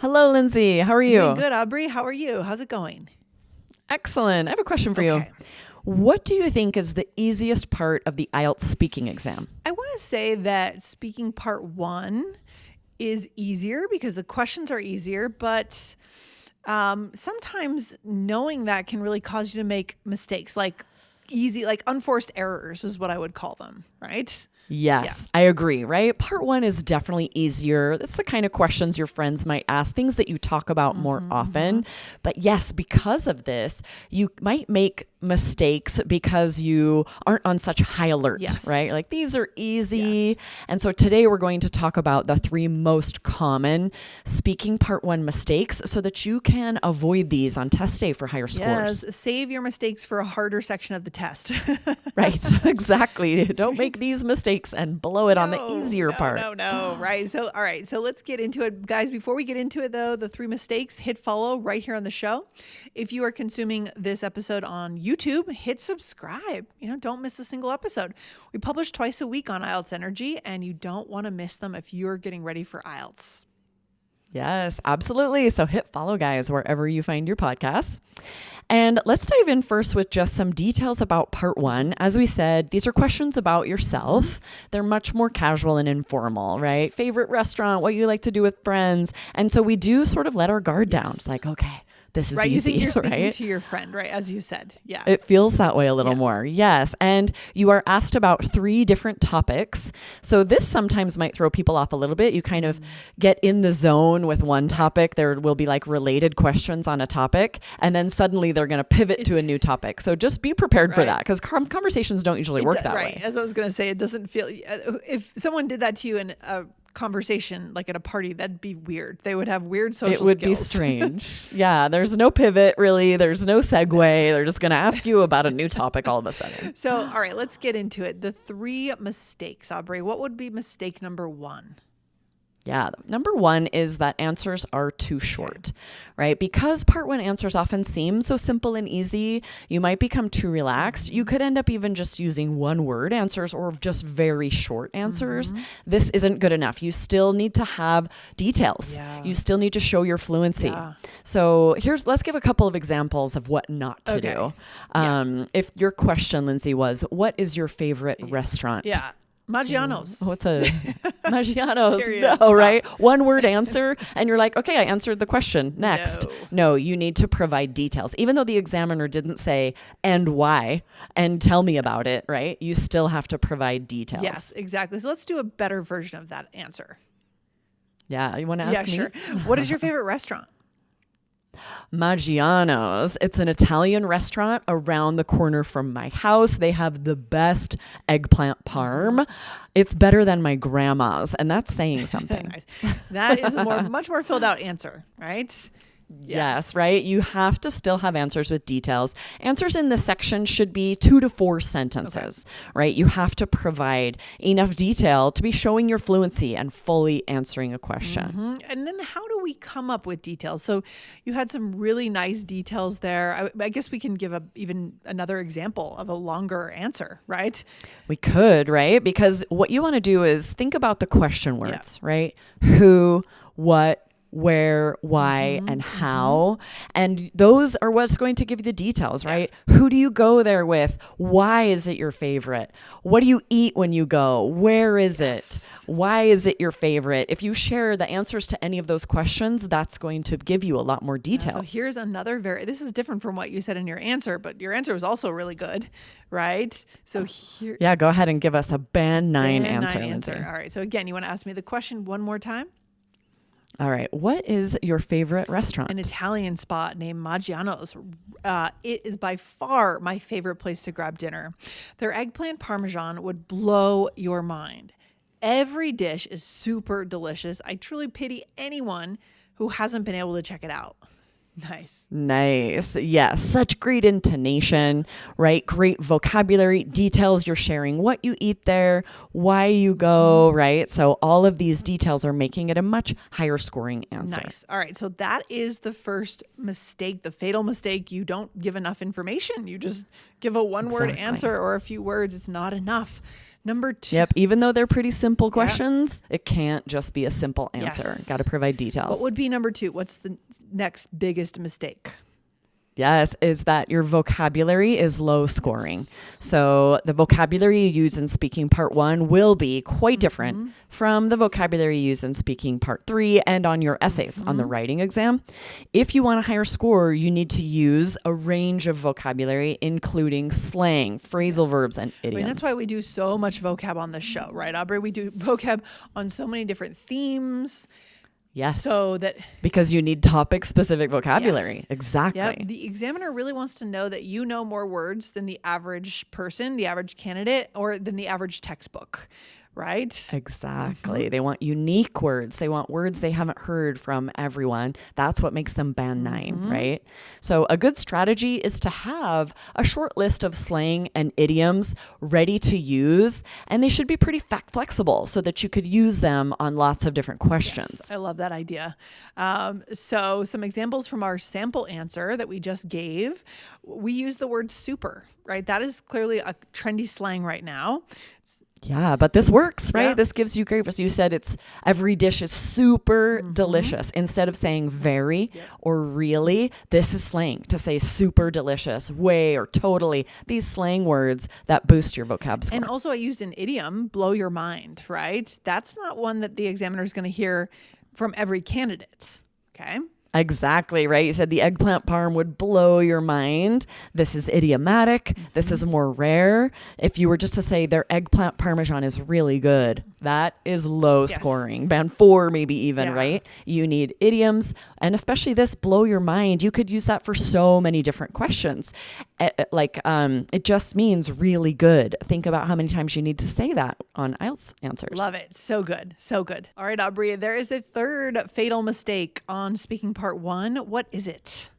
Hello, Lindsay. How are you? Doing good, Aubrey. How are you? How's it going? Excellent. I have a question for you. What do you think is the easiest part of the IELTS speaking exam? I want to say that speaking part 1 is easier because the questions are easier, but sometimes knowing that can really cause you to make mistakes, like unforced errors is what I would call them, right? Yes, I agree, right? Part 1 is definitely easier. It's the kind of questions your friends might ask, things that you talk about more often. But yes, because of this, you might make mistakes because you aren't on such high alert, right? Like these are easy. And so today we're going to talk about the 3 most common speaking part 1 mistakes so that you can avoid these on test day for higher scores. Yes, save your mistakes for a harder section of the test. Right, exactly. Don't make these mistakes and blow it on the easier part. No. Right. So, all right. So let's get into it. Guys, before we get into it though, the 3 mistakes, hit follow right here on the show. If you are consuming this episode on YouTube, hit subscribe. Don't miss a single episode. We publish twice a week on IELTS Energy, and you don't want to miss them if you're getting ready for IELTS. Yes, absolutely. So hit follow, guys, wherever you find your podcasts. And let's dive in first with just some details about part 1. As we said, these are questions about yourself. They're much more casual and informal, right? Favorite restaurant, what you like to do with friends. And so we do sort of let our guard down. It's like, okay, this is right. easy, You think you're speaking right? to your friend, right? As you said. Yeah. It feels that way a little more. Yes. And you are asked about 3 different topics. So this sometimes might throw people off a little bit. You kind of get in the zone with one topic. There will be like related questions on a topic, and then suddenly they're going to pivot to a new topic. So just be prepared for that, because conversations don't usually work that way. As I was going to say, it doesn't feel, if someone did that to you in a conversation, like at a party, that'd be weird. They would have weird social skills. It would be strange. Yeah, there's no pivot really. There's no segue. They're just going to ask you about a new topic all of a sudden. So, all right, let's get into it. The 3 mistakes, Aubrey. What would be mistake number 1? Yeah, number 1 is that answers are too short, right? Because part 1 answers often seem so simple and easy, you might become too relaxed. You could end up even just using 1-word answers or just very short answers. This isn't good enough. You still need to have details. You still need to show your fluency. So let's give a couple of examples of what not to do. If your question, Lindsay, was, what is your favorite restaurant? Maggiano's. What's a Maggiano's? No, right? 1-word answer. And you're like, okay, I answered the question. Next. No, you need to provide details. Even though the examiner didn't say, and why, and tell me about it, right? You still have to provide details. Yes, exactly. So let's do a better version of that answer. Yeah, you want to ask me? Sure. What is your favorite restaurant? Maggiano's. It's an Italian restaurant around the corner from my house. They have the best eggplant parm. It's better than my grandma's, and that's saying something. Nice. That is a much more filled out answer, right? Yes, right? You have to still have answers with details. Answers in this section should be 2 to 4 sentences, right? You have to provide enough detail to be showing your fluency and fully answering a question. And then how do we come up with details? So you had some really nice details there. I guess we can give even another example of a longer answer, right? We could, right? Because what you want to do is think about the question words, right? Who, what, where, why, and how. And those are what's going to give you the details, right? Who do you go there with? Why is it your favorite? What do you eat when you go? Where is it? Why is it your favorite? If you share the answers to any of those questions, that's going to give you a lot more details. So here's another this is different from what you said in your answer, but your answer was also really good, right? So here. Yeah, go ahead and give us a band 9 answer. All right. So again, you want to ask me the question one more time? All right. What is your favorite restaurant? An Italian spot named Maggiano's. It is by far my favorite place to grab dinner. Their eggplant parmesan would blow your mind. Every dish is super delicious. I truly pity anyone who hasn't been able to check it out. Nice. Yes. Such great intonation, right? Great vocabulary, details you're sharing, what you eat there, why you go, right? So all of these details are making it a much higher scoring answer. Nice. All right. So that is the first mistake, the fatal mistake. You don't give enough information. You just give a 1-word answer or a few words. It's not enough. Number 2. Yep. Even though they're pretty simple questions, it can't just be a simple answer. Yes. Got to provide details. What would be number 2? What's the next biggest mistake? Yes, is that your vocabulary is low scoring. So the vocabulary you use in speaking part 1 will be quite different from the vocabulary you use in speaking part 3 and on your essays on the writing exam. If you want a higher score, you need to use a range of vocabulary, including slang, phrasal verbs, and idioms. I mean, that's why we do so much vocab on this show, right, Aubrey? We do vocab on so many different themes. Yes. So that because you need topic specific vocabulary. Yes. Exactly. Yep. The examiner really wants to know that you know more words than the average person, the average candidate, or than the average textbook. Right? Exactly. They want unique words. They want words they haven't heard from everyone. That's what makes them band 9, right? So a good strategy is to have a short list of slang and idioms ready to use, and they should be pretty flexible so that you could use them on lots of different questions. Yes, I love that idea. So some examples from our sample answer that we just gave, we use the word super, right? That is clearly a trendy slang right now. Yeah, but this works, right? Yeah. This gives you great. You said it's every dish is super delicious. Instead of saying very or really, this is slang to say super delicious, way or totally. These slang words that boost your vocab score. And also I used an idiom, blow your mind, right? That's not one that the examiner is going to hear from every candidate. Okay. Exactly, right? You said the eggplant parm would blow your mind. This is idiomatic. This is more rare. If you were just to say their eggplant parmesan is really good, that is low scoring. Band 4 maybe even, right? You need idioms, and especially this blow your mind. You could use that for so many different questions. It just means really good. Think about how many times you need to say that on IELTS answers. Love it. So good. So good. All right, Aubrey, there is a third fatal mistake on speaking part 1. What is it?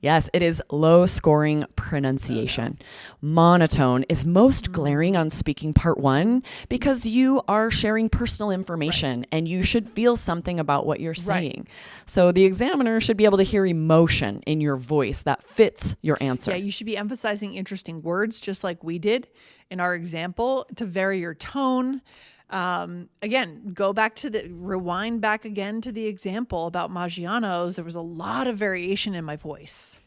Yes, it is low scoring pronunciation. Monotone is most glaring on speaking part 1 because you are sharing personal information and you should feel something about what you're saying. So the examiner should be able to hear emotion in your voice that fits your answer. Yeah, you should be emphasizing interesting words just like we did in our example to vary your tone. Again, rewind back again to the example about Maggiano's. There was a lot of variation in my voice.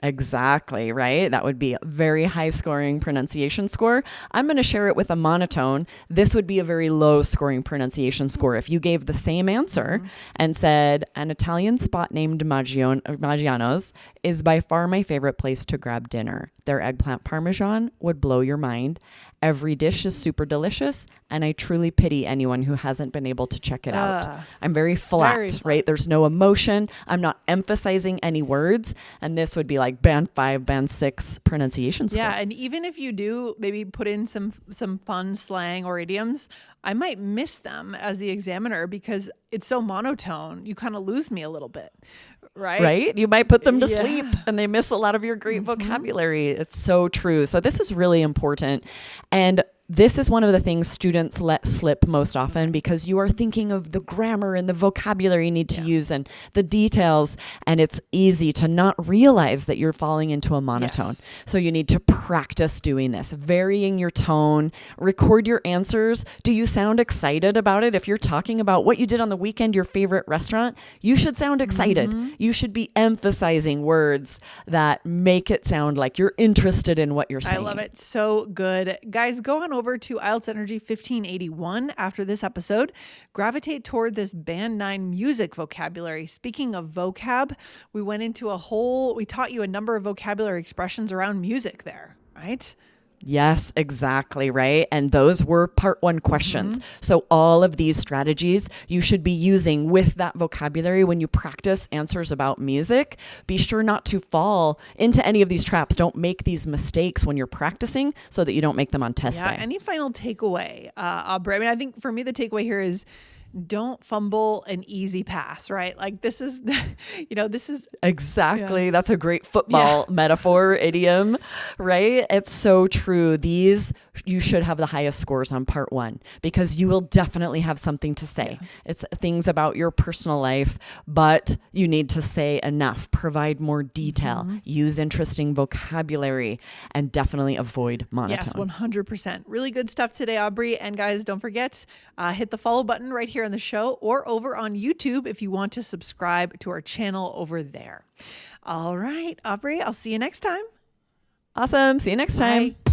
Exactly, right? That would be a very high scoring pronunciation score. I'm going to share it with a monotone. This would be a very low scoring pronunciation score. If you gave the same answer and said, an Italian spot named Maggiano's is by far my favorite place to grab dinner. Their eggplant parmesan would blow your mind. Every dish is super delicious, and I truly pity anyone who hasn't been able to check it out. I'm very flat, right? There's no emotion. I'm not emphasizing any words, and this would be like band 5, band 6 pronunciation score. Yeah, and even if you do maybe put in some fun slang or idioms, I might miss them as the examiner because it's so monotone. You kind of lose me a little bit, right? Right? You might put them to sleep and they miss a lot of your great vocabulary. It's so true. So this is really important. And this is one of the things students let slip most often because you are thinking of the grammar and the vocabulary you need to use and the details, and it's easy to not realize that you're falling into a monotone. So you need to practice doing this, varying your tone, record your answers. Do you sound excited about it? If you're talking about what you did on the weekend, your favorite restaurant, you should sound excited. You should be emphasizing words that make it sound like you're interested in what you're saying. I love it. So good. Guys, go on over to IELTS Energy 1581 after this episode. Gravitate toward this band 9 music vocabulary. Speaking of vocab, we taught you a number of vocabulary expressions around music there, right? Yes, exactly, right? And those were part 1 questions. So all of these strategies you should be using with that vocabulary when you practice answers about music. Be sure not to fall into any of these traps. Don't make these mistakes when you're practicing so that you don't make them on test day. Any final takeaway, Aubrey? I mean, I think for me, the takeaway here is don't fumble an easy pass, right? Like this is, this is Exactly. Yeah. That's a great football metaphor, idiom, right? It's so true. You should have the highest scores on part 1 because you will definitely have something to say. Yeah. It's things about your personal life, but you need to say enough, provide more detail, use interesting vocabulary, and definitely avoid monotone. Yes, 100%. Really good stuff today, Aubrey. And guys, don't forget, hit the follow button right here on the show or over on YouTube if you want to subscribe to our channel over there. All right, Aubrey, I'll see you next time. Awesome. See you next time. Bye.